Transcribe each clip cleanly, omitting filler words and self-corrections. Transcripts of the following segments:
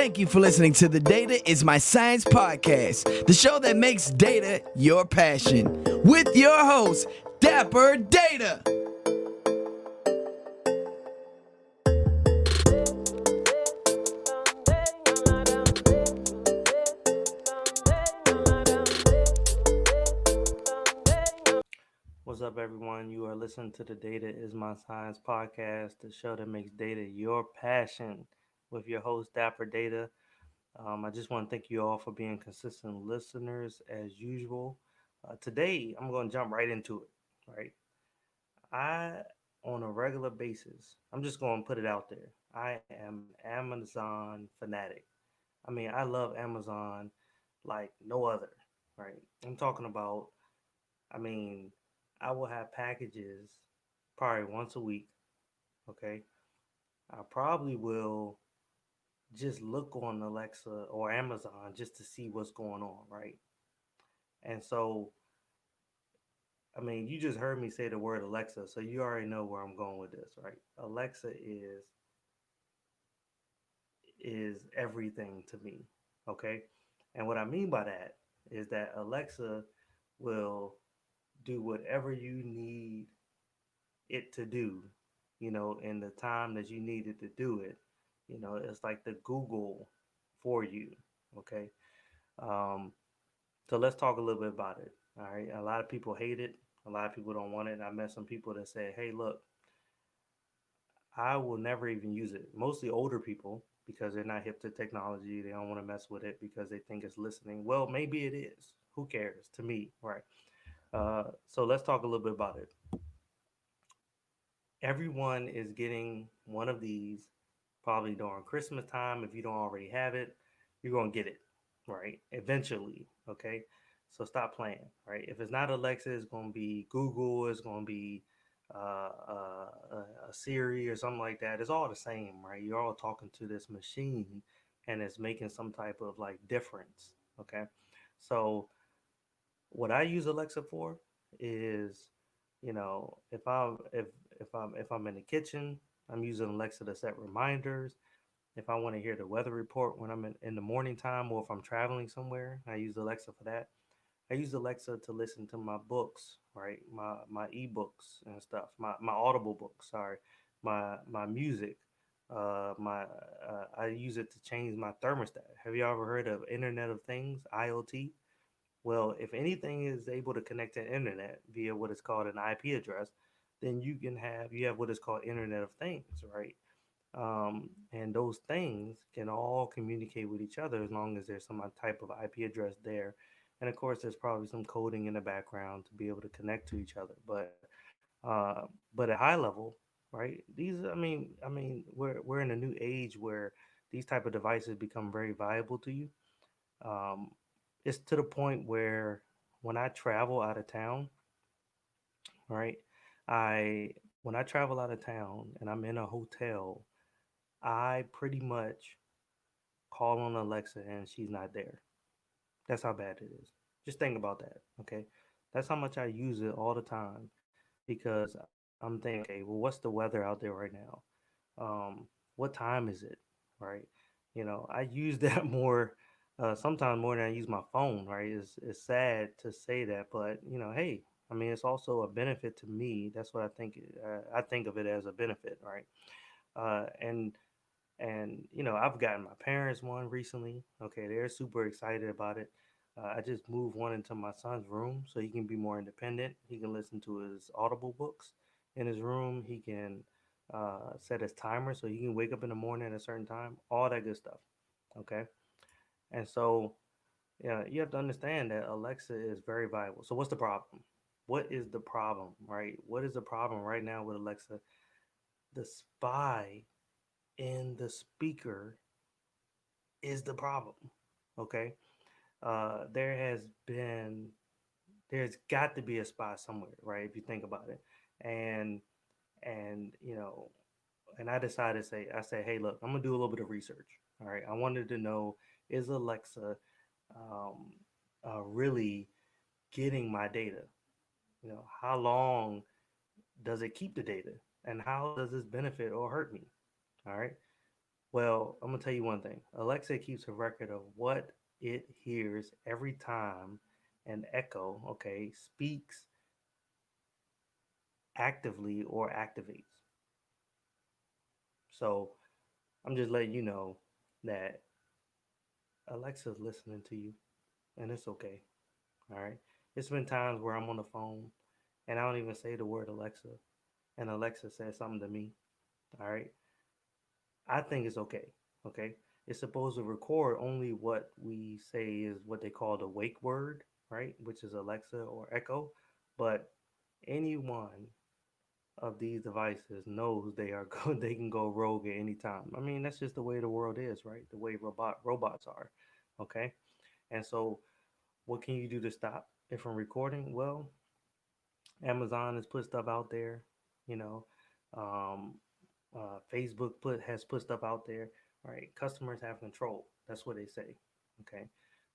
Thank you for listening to the Data is My Science podcast, the show that makes data your passion, with your host, Dapper Data. What's up, everyone? You are listening to the Data is My Science podcast, the show that makes data your passion, with your host, Dapper Data. I just want to thank you all for being consistent listeners as usual. Today, I'm going to jump right into it, right? I, on a regular basis, I'm just going to put it out there. I am Amazon fanatic. I mean, I love Amazon like no other, right? I'm talking about, I mean, I will have packages probably once a week. Okay. I probably will just look on Alexa or Amazon just to see what's going on, right? And so, I mean, you just heard me say the word Alexa, so you already know where I'm going with this, right? Alexa is everything to me, okay? And what I mean by that is that Alexa will do whatever you need it to do, in the time that you needed to do it. It's like the Google for you. Okay. Um, so let's talk a little bit about it. All right. A lot of people hate it. A lot of people don't want it. I met some people that say, hey, look, I will never even use it. Mostly older people because they're not hip to technology. They don't want to mess with it because they think it's listening. Well, maybe it is. Who cares to me? Right. So let's talk a little bit about it. Everyone is getting one of these probably during Christmas time. If you don't already have it, you're going to get it, right? Eventually, okay? So stop playing, right? If it's not Alexa, it's going to be Google, it's going to be a Siri or something like that. It's all the same, right? You're all talking to this machine and it's making some type of like difference, okay? So what I use Alexa for is, if I'm in the kitchen, I'm using Alexa to set reminders. If I want to hear the weather report when I'm in the morning time, or if I'm traveling somewhere, I use Alexa for that. I use Alexa to listen to my books, right? My ebooks and stuff, my Audible books, sorry, my music. My I use it to change my thermostat. Have you ever heard of Internet of Things, IoT? Well, if anything is able to connect to the internet via what is called an IP address, then you have what is called Internet of Things, right? And those things can all communicate with each other as long as there's some type of IP address there. And of course, there's probably some coding in the background to be able to connect to each other. But at high level, right? We're in a new age where these type of devices become very valuable to you. Um, it's to the point where when I travel out of town, right? I When I travel out of town and I'm in a hotel, I pretty much call on Alexa and she's not there. That's how bad it is. Just think about that, okay? That's how much I use it all the time because I'm thinking, okay, well, what's the weather out there right now? What time is it, right? I use that more, sometimes more than I use my phone, right? It's sad to say that, but hey, I mean, it's also a benefit to me. That's what I think. I think of it as a benefit, right? Uh, and I've gotten my parents one recently. Okay, they're super excited about it. I just moved one into my son's room so he can be more independent. He can listen to his Audible books in his room. He can set his timer so he can wake up in the morning at a certain time. All that good stuff. Okay, and so yeah, you have to understand that Alexa is very valuable. So what's the problem? What is the problem, right? What is the problem right now with Alexa? The spy in the speaker is the problem. Okay. There has been, there's got to be a spot somewhere, right? If you think about it, and and and I decided to say, I say, hey, look, I'm gonna do a little bit of research. All right. I wanted to know, is Alexa um, really getting my data? How long does it keep the data, and how does this benefit or hurt me? All right. Well, I'm gonna tell you one thing. Alexa keeps a record of what it hears every time an Echo, okay, speaks actively or activates. So I'm just letting you know that Alexa's listening to you, and it's okay. All right. It's been times where I'm on the phone and I don't even say the word Alexa, and Alexa says something to me. All right. I think it's okay. Okay. It's supposed to record only what we say is what they call the wake word, right? Which is Alexa or Echo. But anyone of these devices knows they are good. They can go rogue at any time. I mean, that's just the way the world is, right? The way robots are. Okay. And so what can you do to stop it from recording? Well, Amazon has put stuff out there, you know. Um, Facebook has put stuff out there, right? Customers have control. That's what they say, okay.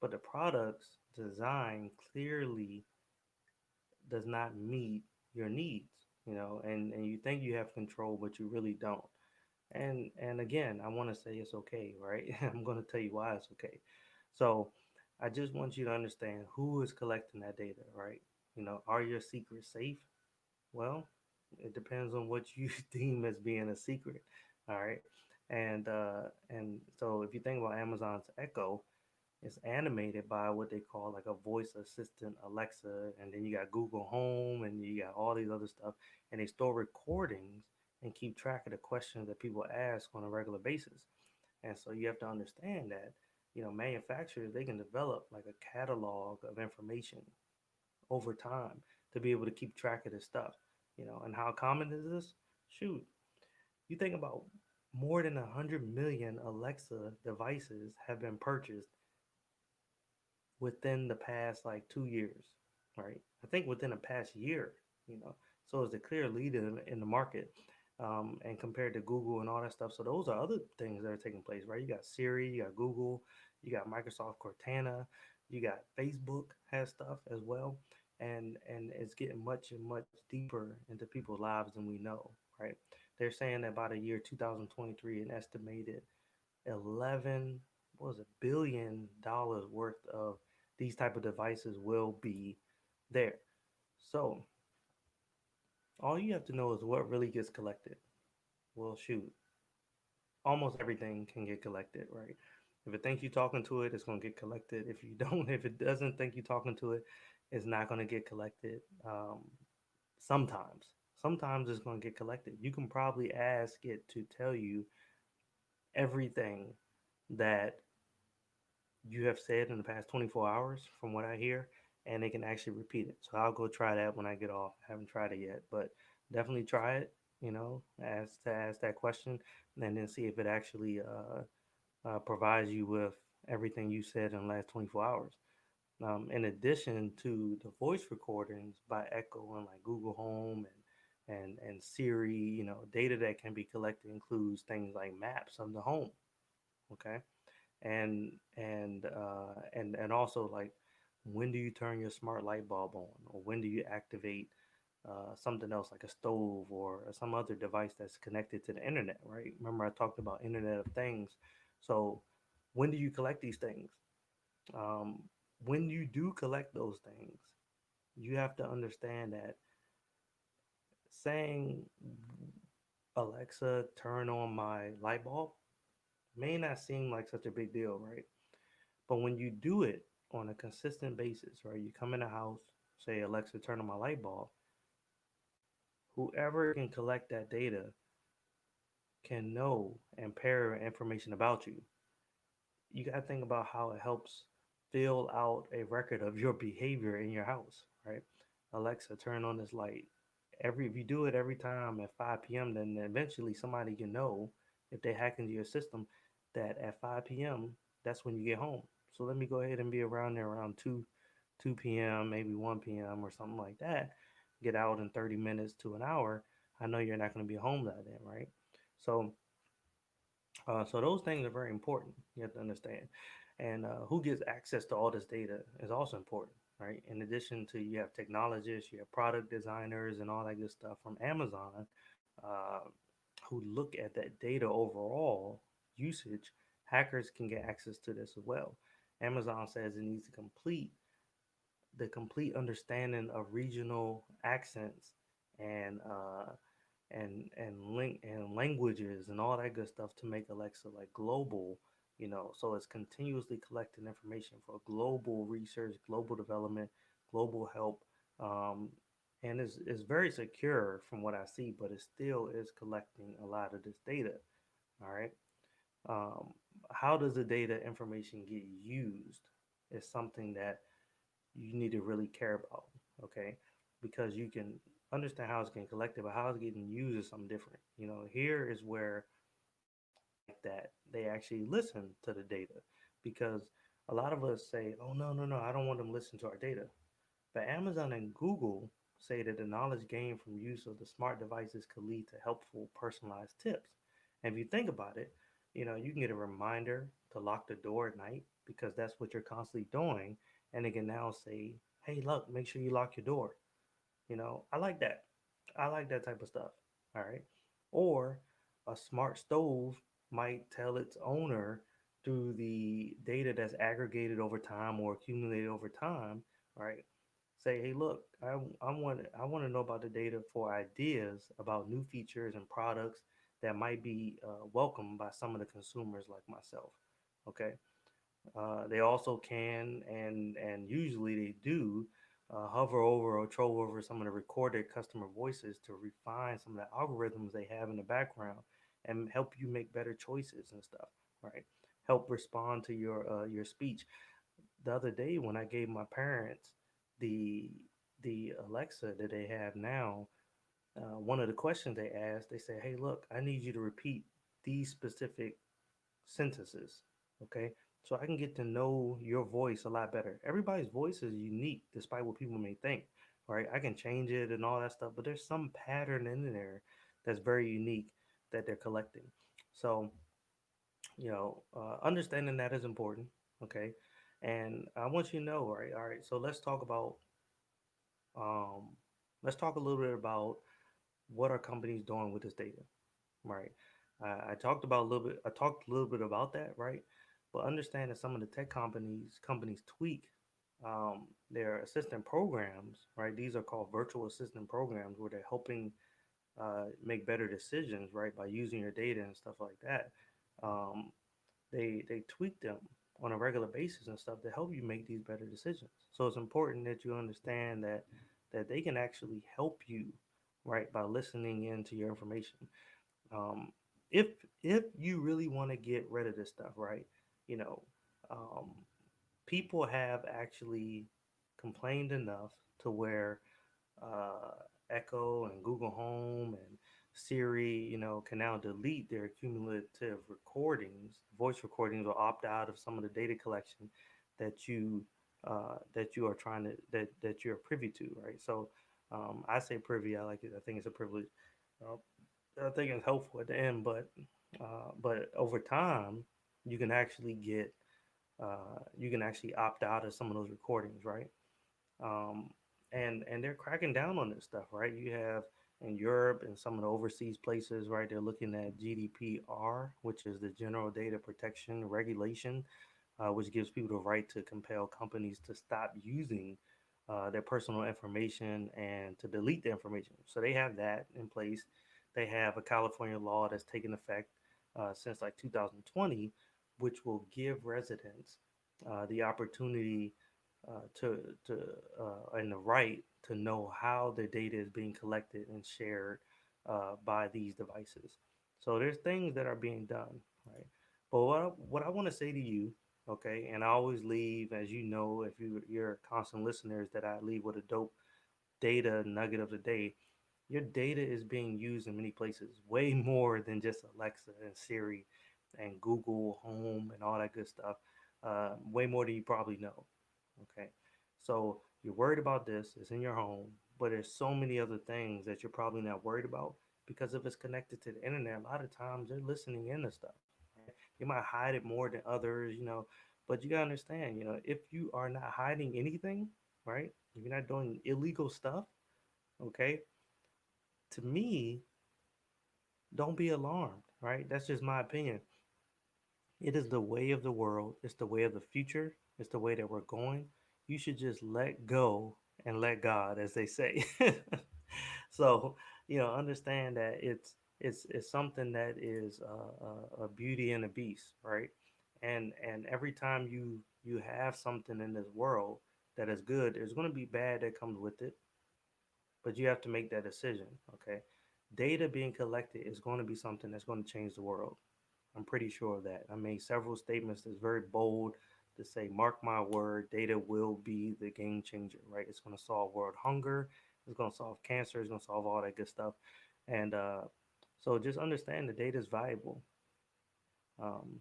But the product's design clearly does not meet your needs, and you think you have control, but you really don't. And again, I want to say it's okay, right? I'm going to tell you why it's okay. So I just want you to understand who is collecting that data, right? Are your secrets safe? Well, it depends on what you deem as being a secret. All right. And so if you think about Amazon's Echo, it's animated by what they call like a voice assistant Alexa, and then you got Google Home, and you got all these other stuff, and they store recordings and keep track of the questions that people ask on a regular basis. And so you have to understand that, manufacturers, they can develop like a catalog of information over time to be able to keep track of this stuff. And how common is this? Shoot, you think about more than 100 million Alexa devices have been purchased within the past like 2 years, right? I think within the past year, you know. So it's a clear lead in the market, and compared to Google and all that stuff. So those are other things that are taking place, right? You got Siri, you got Google, you got Microsoft Cortana, you got Facebook has stuff as well, and it's getting much and much deeper into people's lives than we know, right? They're saying that by the year 2023, an estimated 11 what was it $1 billion worth of these type of devices will be there. So all you have to know is what really gets collected. Well, shoot, almost everything can get collected, right? If it thinks you're talking to it, it's going to get collected. If you don't, if it doesn't think you're talking to it, it's not going to get collected. Sometimes it's going to get collected. You can probably ask it to tell you everything that you have said in the past 24 hours, from what I hear, and they can actually repeat it. So I'll go try that when I get off. I haven't tried it yet, but definitely try it. Ask that question, and then see if it actually provides you with everything you said in the last 24 hours. In addition to the voice recordings by Echo and like Google Home and Siri, data that can be collected includes things like maps of the home. Okay, and also like, when do you turn your smart light bulb on, or when do you activate something else like a stove or some other device that's connected to the internet, right? Remember I talked about Internet of Things. So when do you collect these things? um, when you do collect those things, you have to understand that saying, Alexa, turn on my light bulb, may not seem like such a big deal, right? But when you do it on a consistent basis, right? You come in the house, say, Alexa, turn on my light bulb. Whoever can collect that data can know and pair information about you. You got to think about how it helps fill out a record of your behavior in your house, right? Alexa, turn on this light. If you do it every time at 5 p.m., then eventually somebody can know, if they hack into your system, that at 5 p.m. that's when you get home. So let me go ahead and be around there around 2 p.m., maybe 1 p.m. or something like that. Get out in 30 minutes to an hour. I know you're not going to be home that then, right? So so those things are very important. You have to understand, and who gets access to all this data is also important, right? In addition to, you have technologists, you have product designers, and all that good stuff from Amazon, uh, who look at that data overall, usage, hackers can get access to this as well. Amazon says it needs to complete the complete understanding of regional accents and and languages and all that good stuff to make Alexa like global, so it's continuously collecting information for global research, global development, global help. Um, and it's very secure from what I see, but it still is collecting a lot of this data. All right. Um, how does the data information get used is something that you need to really care about, okay? Because you can understand how it's getting collected, but how it's getting used is something different. Here is where I like that they actually listen to the data because a lot of us say, oh, no, no, no, I don't want them to listen to our data. But Amazon and Google say that the knowledge gained from use of the smart devices could lead to helpful personalized tips. And if you think about it, you can get a reminder to lock the door at night because that's what you're constantly doing. And it can now say, hey, look, make sure you lock your door. I like that. I like that type of stuff. All right. Or a smart stove might tell its owner through the data that's aggregated over time or accumulated over time, right? Say, hey, look, I want to know about the data for ideas about new features and products that might be welcomed by some of the consumers like myself. Okay. They also can and usually they do hover over or troll over some of the recorded customer voices to refine some of the algorithms they have in the background and help you make better choices and stuff, right? Help respond to your speech. The other day when I gave my parents the the Alexa that they have now, one of the questions they asked, they said, "Hey, look, I need you to repeat these specific sentences, okay? So I can get to know your voice a lot better. Everybody's voice is unique, despite what people may think, right? I can change it and all that stuff, but there's some pattern in there that's very unique that they're collecting. So, understanding that is important, okay? And I want you to know, right? All right. So um, let's talk a little bit about what are companies doing with this data. Right. I talked about a little bit. I talked a little bit about that, right? But understand that some of the tech companies tweak their assistant programs, right? These are called virtual assistant programs where they're helping make better decisions, right, by using your data and stuff like that. Um, they tweak them on a regular basis and stuff to help you make these better decisions. So it's important that you understand that they can actually help you, right, by listening into your information. um, if if you really want to get rid of this stuff, right? You know, um, people have actually complained enough to where uh, Echo and Google Home and Siri, can now delete their cumulative recordings, voice recordings, or opt out of some of the data collection that you are trying to that you're privy to, right? So I say privy. I like it. I think it's a privilege. Uh, I think it's helpful at the end, but over time, you can actually get you can actually opt out of some of those recordings, right? Um, and they're cracking down on this stuff, right? You have in Europe and some of the overseas places, right? They're looking at GDPR, which is the General Data Protection Regulation, which gives people the right to compel companies to stop using their personal information and to delete the information. So they have that in place. They have a California law that's taken effect since like 2020, which will give residents the opportunity to and the right to know how the data is being collected and shared by these devices. So there's things that are being done, right? But what I want to say to you, okay, and I always leave, as you know, if you're constant listeners, that I leave with a dope data nugget of the day. Your data is being used in many places, way more than just Alexa and Siri and Google Home and all that good stuff. Way more than you probably know. Okay. So you're worried about this, it's in your home, but there's so many other things that you're probably not worried about because if it's connected to the internet, a lot of times they're listening into stuff. Right? You might hide it more than others, but you gotta understand, if you are not hiding anything, right? If you're not doing illegal stuff, okay, to me, don't be alarmed, right? That's just my opinion. It is the way of the world. It's the way of the future. It's the way that we're going. You should just let go and let God, as they say. So, understand that it's something that is a beauty and a beast, right? And every time you have something in this world that is good, there's going to be bad that comes with it, but you have to make that decision. Okay, data being collected is going to be something that's going to change the world. I'm pretty sure of that. I made several statements that's very bold to say, mark my word, data will be the game changer, right? It's going to solve world hunger. It's going to solve cancer. It's going to solve all that good stuff. And so just understand the data is valuable. Um,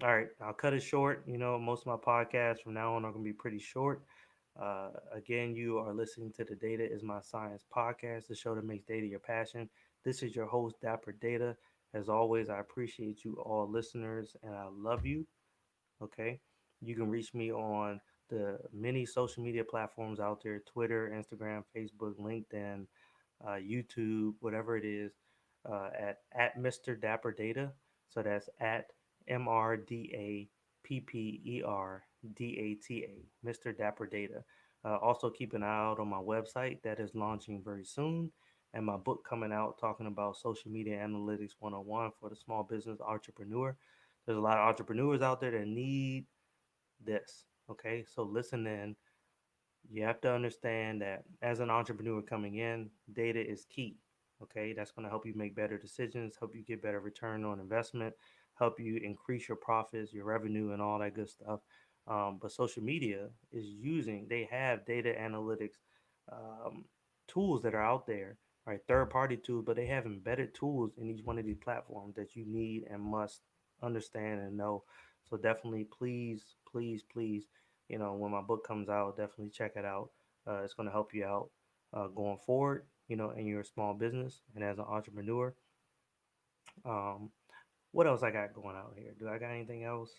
all right, I'll cut it short. Most of my podcasts from now on are going to be pretty short. Again, you are listening to the Data is My Science podcast, the show that makes data your passion. This is your host, Dapper Data. As always, I appreciate you all listeners and I love you. Okay. You can reach me on the many social media platforms out there: Twitter, Instagram, Facebook, LinkedIn, YouTube, whatever it is, at Mr. Dapper Data. So that's at MrDapperData, Mr. Dapper Data. Also, keep an eye out on my website that is launching very soon, and my book coming out talking about social media analytics 101 for the small business entrepreneur. There's a lot of entrepreneurs out there that need this. Okay, so listen in. You have to understand that as an entrepreneur coming in, data is key. Okay, that's going to help you make better decisions, help you get better return on investment, help you increase your profits, your revenue, and all that good stuff. But social media is they have data analytics um, tools that are out there, right? Third party tools, but they have embedded tools in each one of these platforms that you need and must understand and know. So definitely, please, please, please, when my book comes out, definitely check it out. It's going to help you out going forward, in your small business and as an entrepreneur. Um, what else I got going out here? Do I got anything else?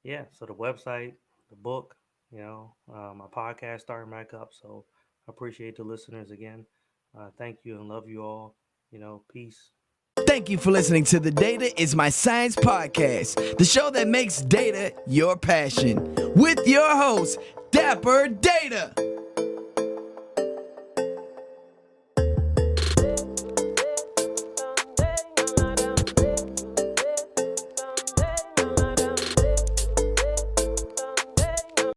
Yeah, so the website, the book, my podcast starting back up. So I appreciate the listeners again. Thank you and love you all. Peace. Thank you for listening to the Data is My Science podcast, the show that makes data your passion, with your host, Dapper Data.